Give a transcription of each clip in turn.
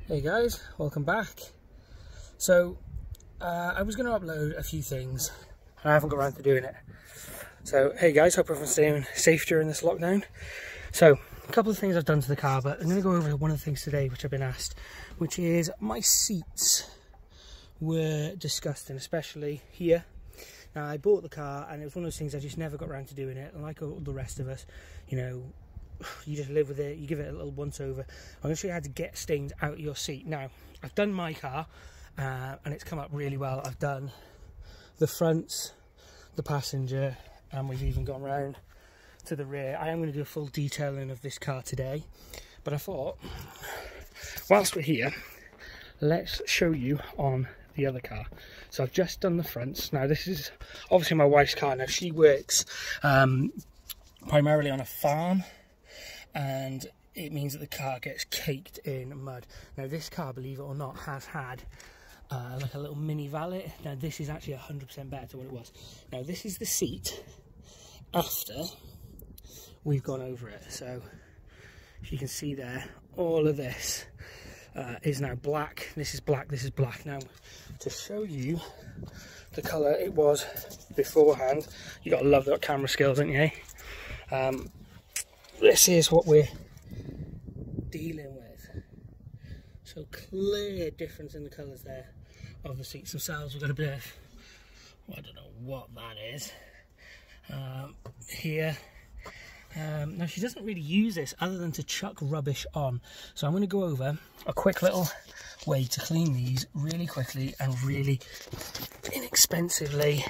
Hey guys, welcome back. So I was going to upload a few things and I haven't got around to doing it. So hey guys, hope everyone's staying safe during this lockdown. So a couple of things I've done to the car, but I'm going to go over one of the things today which I've been asked, which is my seats were disgusting, especially here. Now I bought the car and it was one of those things I just never got around to doing it, and like all the rest of us, you know, you just live with it, you give it a little once over. I'm going to show you how to get stains out of your seat. Now, I've done my car and it's come up really well. I've done the fronts, the passenger, and we've even gone round to the rear. I am going to do a full detailing of this car today, but I thought, whilst we're here, let's show you on the other car. So I've just done the fronts. Now this is obviously my wife's car. Now she works primarily on a farm, and it means that the car gets caked in mud. Now this car, believe it or not, has had like a little mini valet. Now this is actually 100% better to what it was. Now this is the seat after we've gone over it. So as you can see there, all of this is now black. This is black, this is black. Now to show you the colour it was beforehand, you got to love that camera skills, don't you? This is what we're dealing with. So clear difference in the colours there of the seats themselves. We've got a bit of, well, I don't know what that is here. Now she doesn't really use this other than to chuck rubbish on. So I'm going to go over a quick little way to clean these really quickly and really inexpensively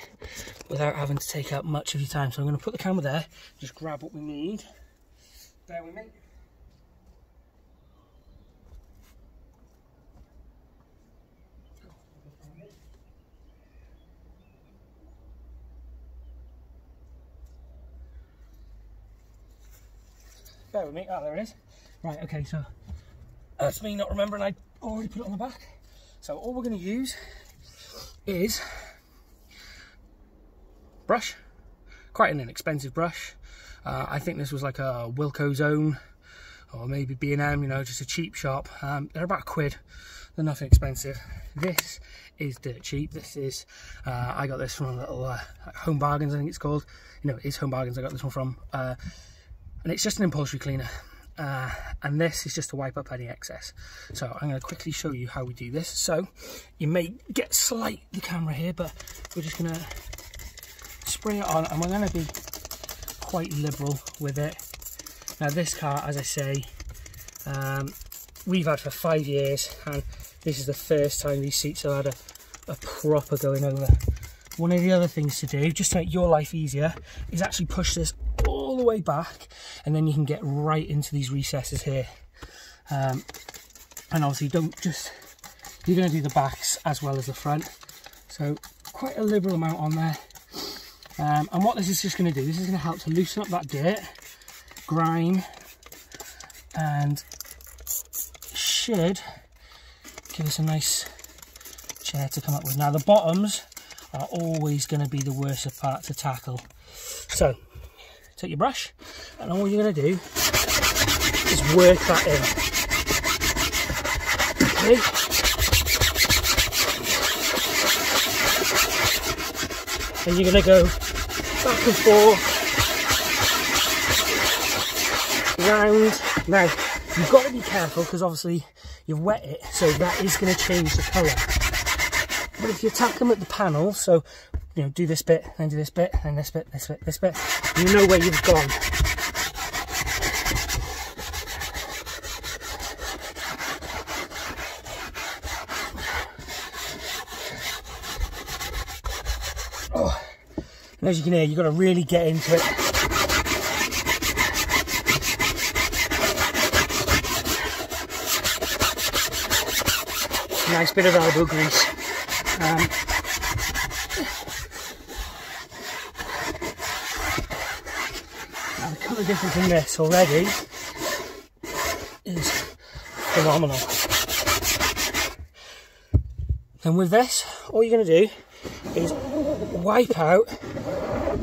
without having to take up much of your time. So I'm going to put the camera there, just grab what we need. Bear with me. Bear with me. Oh, there it is. Right, okay, so that's me not remembering I already put it on the back. So all we're going to use is brush. Quite an inexpensive brush. I think this was like a Wilko's Own, or maybe B&M, you know, just a cheap shop. They're about £1. They're nothing expensive. This is dirt cheap. This is, I got this from a little Home Bargains, I think it's called. You know, it is Home Bargains I got this one from. And it's just an upholstery cleaner. And this is just to wipe up any excess. So I'm going to quickly show you how we do this. So you may get the camera here, but we're just going to spray it on, and we're going to be quite liberal with it. Now this car, as I say, we've had for 5 years, and this is the first time these seats have had a proper going over. One of the other things to do, just to make your life easier, is actually push this all the way back, and then you can get right into these recesses here. And obviously you're going to do the backs as well as the front, so quite a liberal amount on there. And what this is just going to do, this is going to help to loosen up that dirt, grime, and should give us a nice chair to come up with. Now the bottoms are always going to be the worst part to tackle. So take your brush, and all you're going to do is work that in. Okay. And you're going to go back and forth, round. Now, you've got to be careful because obviously you've wet it, so that is going to change the colour. But if you tack them at the panel, so, you know, do this bit, then do this bit, then this bit, this bit, this bit, you know where you've gone. Oh, and as you can hear, you've got to really get into it. Nice bit of elbow grease. Now the colour difference in this already is phenomenal. And with this, all you're going to do is wipe out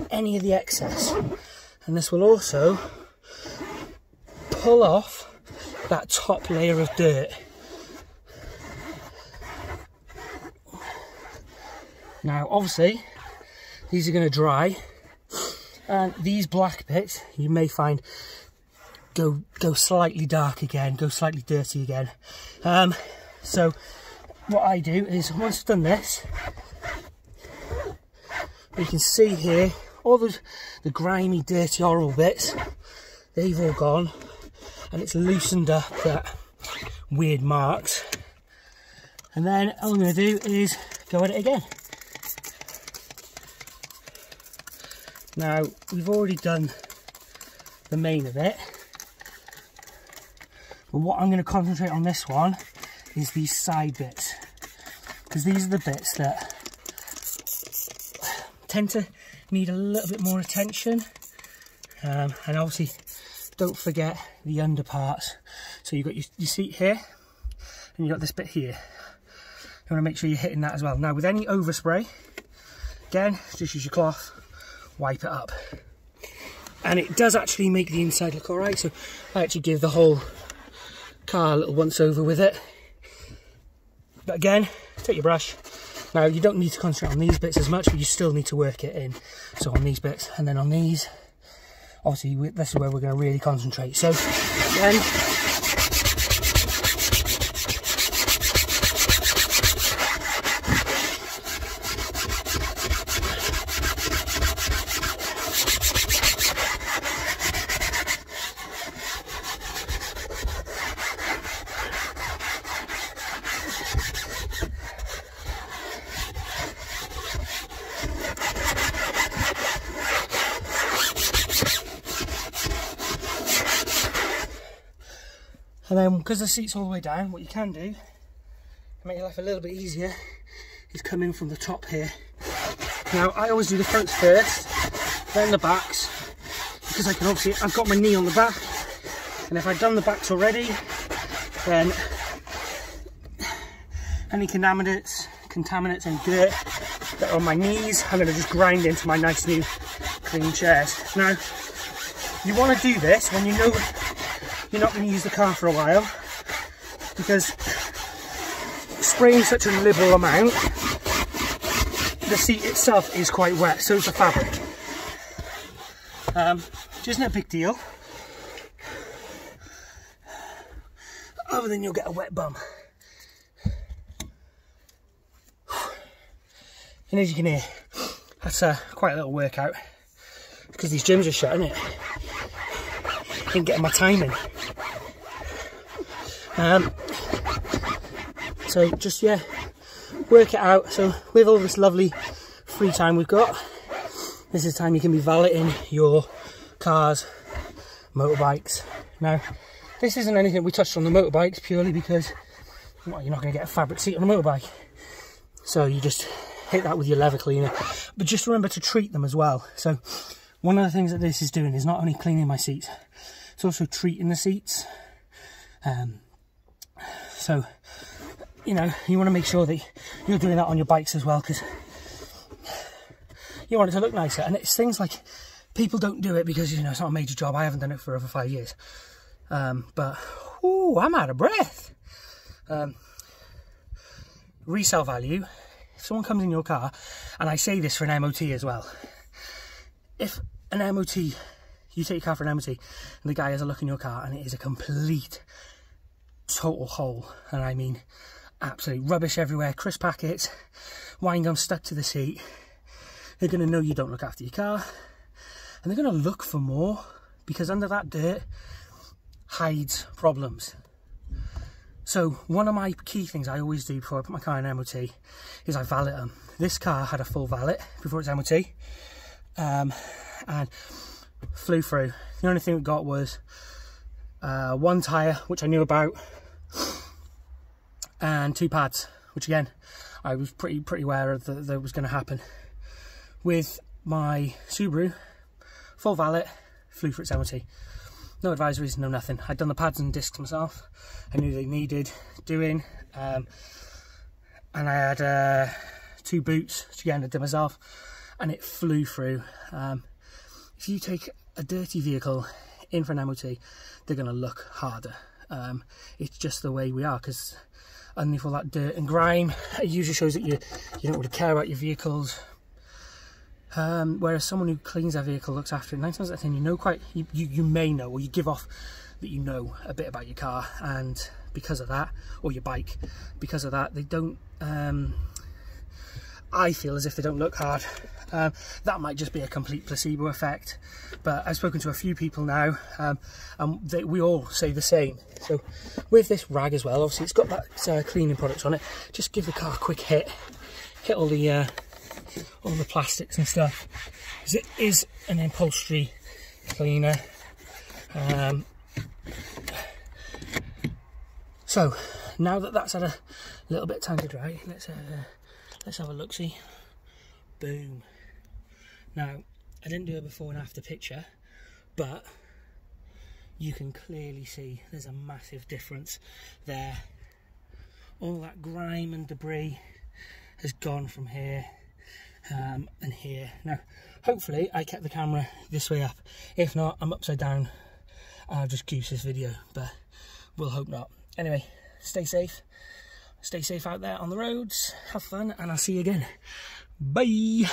any of the excess, and this will also pull off that top layer of dirt. Now obviously these are going to dry, and these black bits you may find go slightly dark again, go slightly dirty again. So what I do is, once I've done this, you can see here all the grimy, dirty, horrible bits, they've all gone, and it's loosened up that weird marks. And then all I'm going to do is go at it again. Now we've already done the main of it, but what I'm going to concentrate on this one is these side bits, because these are the bits that tend to need a little bit more attention. And obviously don't forget the under parts. So you've got your seat here, and you've got this bit here. You want to make sure you're hitting that as well. Now with any overspray, again, just use your cloth, wipe it up. And it does actually make the inside look alright, so I actually give the whole car a little once over with it. But again, take your brush. Now you don't need to concentrate on these bits as much, but you still need to work it in. So on these bits, and then on these, obviously this is where we're going to really concentrate. So again, and then because the seat's all the way down, what you can do to make your life a little bit easier is come in from the top here. Now I always do the fronts first, then the backs, because I can obviously, I've got my knee on the back, and if I've done the backs already, then any contaminants and dirt that are on my knees, I'm going to just grind into my nice new clean chairs. Now you want to do this when you know you're not going to use the car for a while, because spraying such a liberal amount, the seat itself is quite wet, so is the fabric. Which isn't a big deal, other than you'll get a wet bum. And as you can hear, that's quite a little workout, because these gyms are shut, isn't it? Ain't getting my time in. So just, yeah, work it out. So with all this lovely free time we've got, this is time you can be valeting your cars, motorbikes. Now this isn't anything we touched on the motorbikes purely because, well, you're not going to get a fabric seat on a motorbike, so you just hit that with your leather cleaner. But just remember to treat them as well. So one of the things that this is doing is not only cleaning my seats, it's also treating the seats. So, you know, you want to make sure that you're doing that on your bikes as well, because you want it to look nicer. And it's things like, people don't do it because, you know, it's not a major job. I haven't done it for over 5 years. But, ooh, I'm out of breath. Resale value. If someone comes in your car, and I say this for an MOT as well, if an MOT, you take your car for an MOT, and the guy has a look in your car, and it is a complete, total hole, and I mean absolute rubbish everywhere, crisp packets, wine gum stuck to the seat, they're going to know you don't look after your car, and they're going to look for more, because under that dirt hides problems. So one of my key things I always do before I put my car in MOT is I valet them. This car had a full valet before its MOT, and flew through. The only thing we got was one tyre, which I knew about, and 2 pads, which again I was pretty aware of that was going to happen. With my Subaru, full valet, flew for its MOT. No advisories, no nothing. I'd done the pads and discs myself. I knew they needed doing, and I had 2 boots, which again I did myself, and it flew through. If you take a dirty vehicle in for an MOT, they're going to look harder. It's just the way we are, because underneath all that dirt and grime. It usually shows that you don't really care about your vehicles. Whereas someone who cleans their vehicle, looks after it, 9 times out of 10 you may know, or you give off that you know a bit about your car, and because of that, or your bike, because of that, they don't, I feel as if they don't look hard. That might just be a complete placebo effect, but I've spoken to a few people now, and we all say the same. So with this rag as well, obviously it's got that cleaning products on it. Just give the car a quick hit all the plastics and stuff, because it is an upholstery cleaner. So now that that's had a little bit of time to dry, let's have a look-see. Boom. Now, I didn't do a before and after picture, but you can clearly see there's a massive difference there. All that grime and debris has gone from here and here. Now, hopefully I kept the camera this way up. If not, I'm upside down. I'll just goose this video, but we'll hope not. Anyway, stay safe. Stay safe out there on the roads. Have fun, and I'll see you again. Bye.